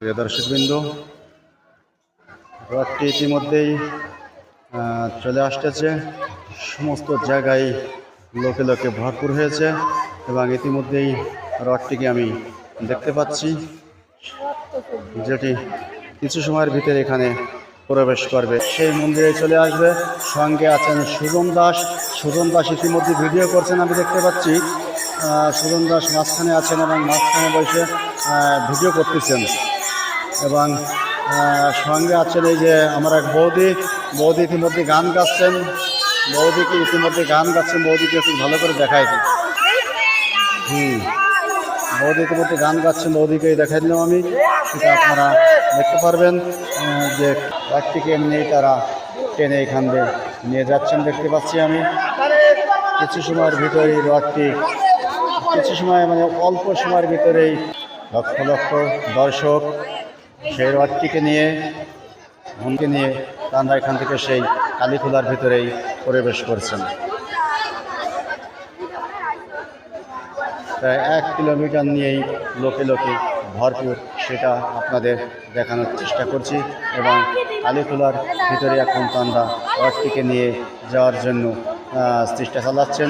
প্রিয় দর্শকবৃন্দ, রথটি ইতিমধ্যেই চলে আসতেছে। সমস্ত জায়গায় লোকে লোকে ভরপুর হয়েছে এবং ইতিমধ্যেই রথটিকে আমি দেখতে পাচ্ছি, যেটি কিছু সময়ের ভিতরে এখানে প্রবেশ করবে, সেই মন্দিরে চলে আসবে। সঙ্গে আছেন সুজন দাস। সুজন দাস ইতিমধ্যে ভিডিও করছেন, আমি দেখতে পাচ্ছি। সুজন দাস মাঝখানে আছেন এবং মাঝখানে বসে ভিডিও করতেছেন এবং সঙ্গে আছেন এই যে আমার এক বৌদি। বৌদি ইতিমধ্যে গান গাচ্ছেন। বৌদিকে বৌদিকে একটু ভালো করে দেখাই দিই। বৌদি ইতিমধ্যে গান গাচ্ছেন, বৌদিকেই দেখাই দিলাম আমি। সেটা আপনারা দেখতে পারবেন যে একটিকে এমনিই তারা টেনে এখান দিয়ে নিয়ে যাচ্ছেন, দেখতে পাচ্ছি আমি। কিছু সময়ের ভিতরেই রথটি, কিছু সময় মানে অল্প সময়ের ভিতরেই লক্ষ লক্ষ দর্শক সেই রথটিকে নিয়ে তারা এখান থেকে সেই কালীখোলার ভিতরেই প্রবেশ করছেন। প্রায় 1 কিলোমিটার নিয়েই লোকে লোকে ভরপুর, সেটা আপনাদের দেখানোর চেষ্টা করছি। এবং কালীখোলার ভিতরে এখন তারা রথটিকে নিয়ে যাওয়ার জন্য চেষ্টা চালাচ্ছেন।